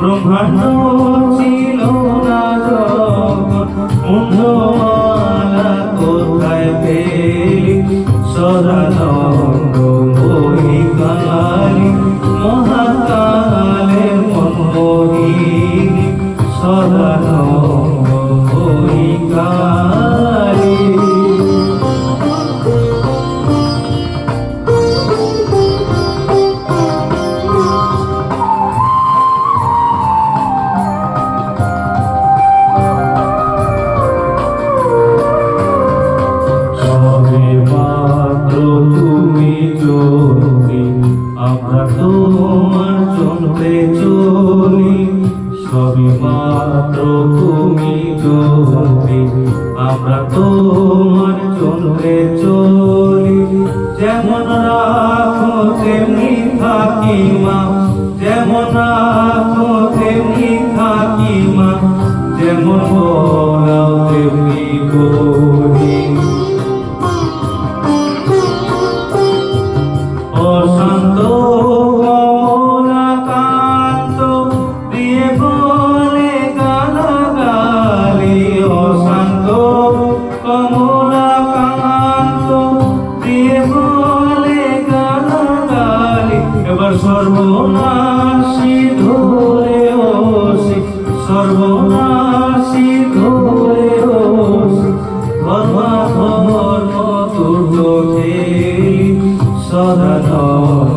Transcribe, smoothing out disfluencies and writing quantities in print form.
ব্রহ্মাণ্ড ছিল না যখন মুন্ডমালা কোথায় পেলি সদানন্দ মহিকালী মহাকালের মনমোহিনী সদানন্দ মহিকালী। আমরা তোমার চন্দ্রে চলি, সবই মাত্র তুমি জ্যোতি। আমরা তোমার চন্দ্রে চলি, যেমন রাখো তেমনি থাকি মা, যেমন রাখো তেমনি থাকি মা, যেমন বলাও তেমনি বলি। অশান্ত কমলাকান্ত দিয়ে বলে গালাগালি, অশান্ত কমলাকান্ত দিয়ে বলে গালাগালি। এবার সর্বনাশী ধরে ওসি, সর্বনাশী ধরে ওসি, ধর্ম ধর্ম দুটো খেলি সদানন্দ